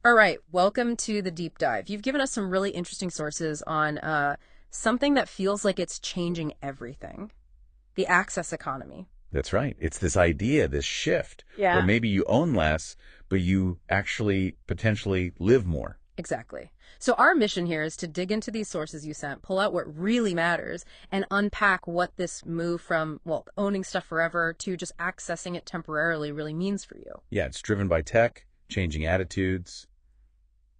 All right, welcome to the deep dive. You've given us some really interesting sources on something that feels like it's changing everything, the access economy. That's right. It's this idea, this shift, where Yeah. maybe you own less, but you actually potentially live more. Exactly. So our mission here is to dig into these sources you sent, pull out what really matters, and unpack what this move from, well, owning stuff forever to just accessing it temporarily really means for you. Yeah, it's driven by tech, changing attitudes.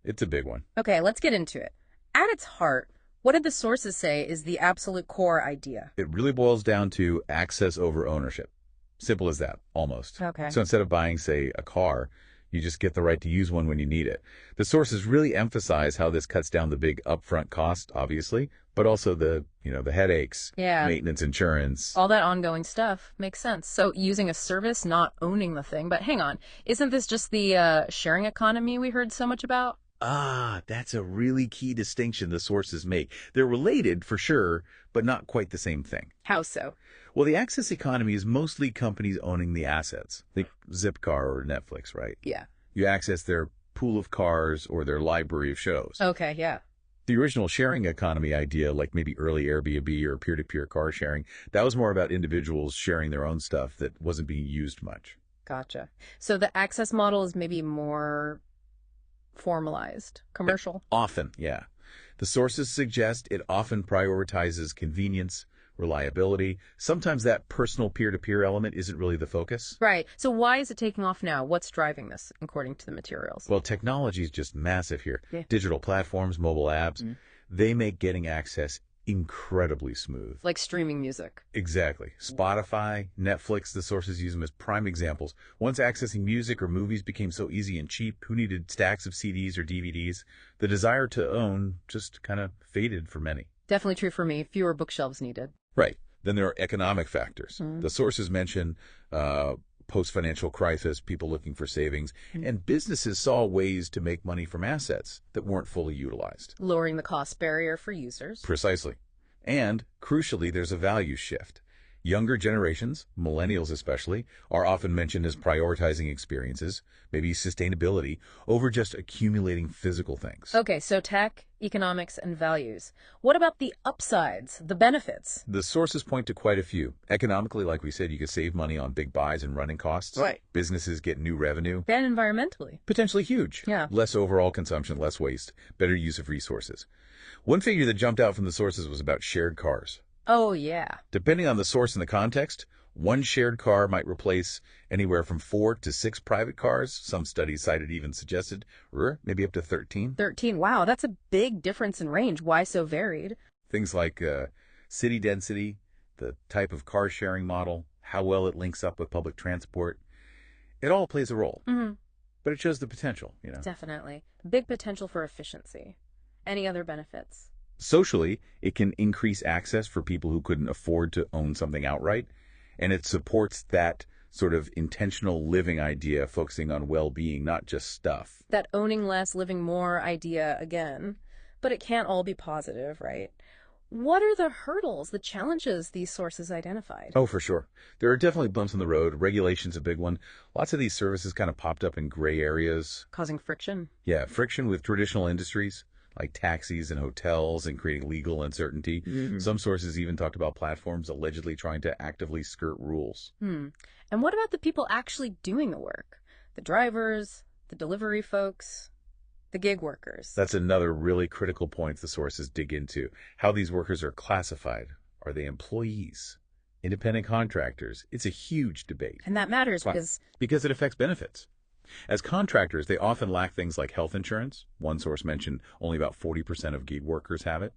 It's a big one. Okay, let's get into it. At its heart, what did the sources say is the absolute core idea? It really boils down to access over ownership. Simple as that, almost. Okay. So instead of buying, say, a car, you just get the right to use one when you need it. The sources really emphasize how this cuts down the big upfront cost, obviously, but also the headaches, Yeah. maintenance, insurance. All that ongoing stuff makes sense. So using a service, not owning the thing. But hang on, isn't this just the sharing economy we heard so much about? Ah, that's a really key distinction the sources make. They're related for sure, but not quite the same thing. How so? Well, the access economy is mostly companies owning the assets. Think Zipcar or Netflix, right? Yeah. You access their pool of cars or their library of shows. Okay, yeah. The original sharing economy idea, like maybe early Airbnb or peer-to-peer car sharing, that was more about individuals sharing their own stuff that wasn't being used much. Gotcha. So the access model is maybe more formalized, commercial. Often, yeah. The sources suggest it often prioritizes convenience, reliability. Sometimes that personal peer-to-peer element isn't really the focus. Right. So why is it taking off now? What's driving this, according to the materials? Well, technology is just massive here. Yeah. Digital platforms, mobile apps, they make getting access incredibly smooth. Like streaming music. Exactly. Spotify, Netflix, the sources use them as prime examples. Once accessing music or movies became so easy and cheap, who needed stacks of CDs or DVDs? The desire to own just kind of faded for many. Definitely true for me. Fewer bookshelves needed. Right. Then there are economic factors. The sources mention post-financial crisis, people looking for savings, and businesses saw ways to make money from assets that weren't fully utilized. Lowering the cost barrier for users. Precisely. And, crucially, there's a value shift. Younger generations, millennials especially, are often mentioned as prioritizing experiences, maybe sustainability, over just accumulating physical things. Okay, so tech, economics, and values. What about the upsides, the benefits? The sources point to quite a few. Economically, like we said, you could save money on big buys and running costs. Right. Businesses get new revenue. And environmentally. Potentially huge. Yeah. Less overall consumption, less waste, better use of resources. One figure that jumped out from the sources was about shared cars. Oh, yeah. Depending on the source and the context, one shared car might replace anywhere from 4 to 6 private cars. Some studies cited even suggested maybe up to 13. 13. Wow, that's a big difference in range. Why so varied? Things like city density, the type of car sharing model, how well it links up with public transport. It all plays a role, but it shows the potential. Definitely. Big potential for efficiency. Any other benefits? Socially, it can increase access for people who couldn't afford to own something outright, and it supports that sort of intentional living idea, focusing on well-being, not just stuff. That owning less, living more idea again. But it can't all be positive, right? What are the hurdles, the challenges these sources identified? Oh, for sure. There are definitely bumps in the road. Regulation's a big one. Lots of these services kind of popped up in gray areas. Causing friction? Yeah, friction with traditional industries like taxis and hotels and creating legal uncertainty. Some sources even talked about platforms allegedly trying to actively skirt rules. And what about the people actually doing the work? The drivers, the delivery folks, the gig workers? That's another really critical point the sources dig into. How these workers are classified. Are they employees? Independent contractors? It's a huge debate. And that matters Why? because Because it affects benefits. As contractors, they often lack things like health insurance. One source mentioned only about 40% of gig workers have it,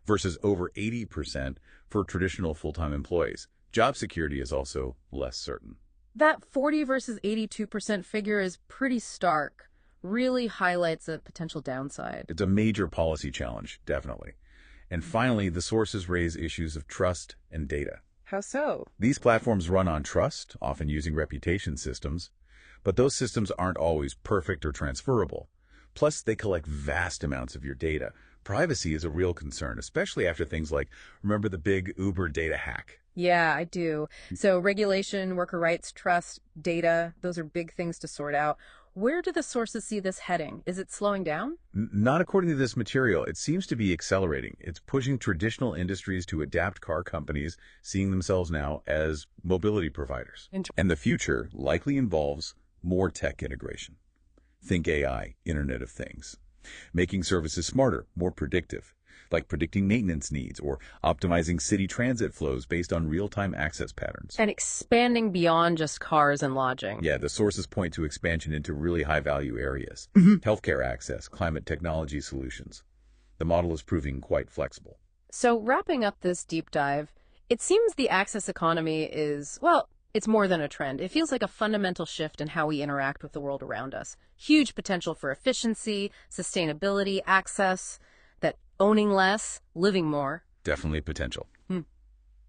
versus over 80% for traditional full-time employees. Job security is also less certain. that 40 versus 82% figure is pretty stark. Really highlights a potential downside. It's a major policy challenge, definitely. And finally, the sources raise issues of trust and data. How so? These platforms run on trust, often using reputation systems, but those systems aren't always perfect or transferable. Plus, they collect vast amounts of your data. Privacy is a real concern, especially after things like, remember the big Uber data hack? Yeah, I do. So regulation, worker rights, trust, data, those are big things to sort out. Where do the sources see this heading? Is it slowing down? Not according to this material. It seems to be accelerating. It's pushing traditional industries to adapt car companies, seeing themselves now as mobility providers. And the future likely involves more tech integration. Think AI, Internet of Things. Making services smarter, more predictive, like predicting maintenance needs or optimizing city transit flows based on real-time access patterns. And expanding beyond just cars and lodging. Yeah, the sources point to expansion into really high-value areas. Healthcare access, climate technology solutions. The model is proving quite flexible. So, wrapping up this deep dive, it seems the access economy is, well, it's more than a trend. It feels like a fundamental shift in how we interact with the world around us. Huge potential for efficiency, sustainability, access, that owning less, living more. Definitely potential. Hmm.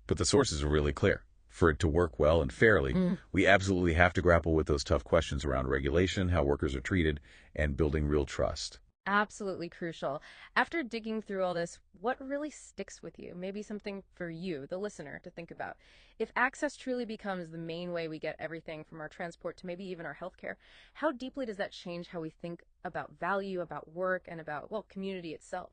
But the sources are really clear. For it to work well and fairly, we absolutely have to grapple with those tough questions around regulation, how workers are treated, and building real trust. Absolutely crucial. After digging through all this, what really sticks with you? Maybe something for you, the listener, to think about. If access truly becomes the main way we get everything from our transport to maybe even our healthcare, how deeply does that change how we think about value, about work, and about, well, community itself?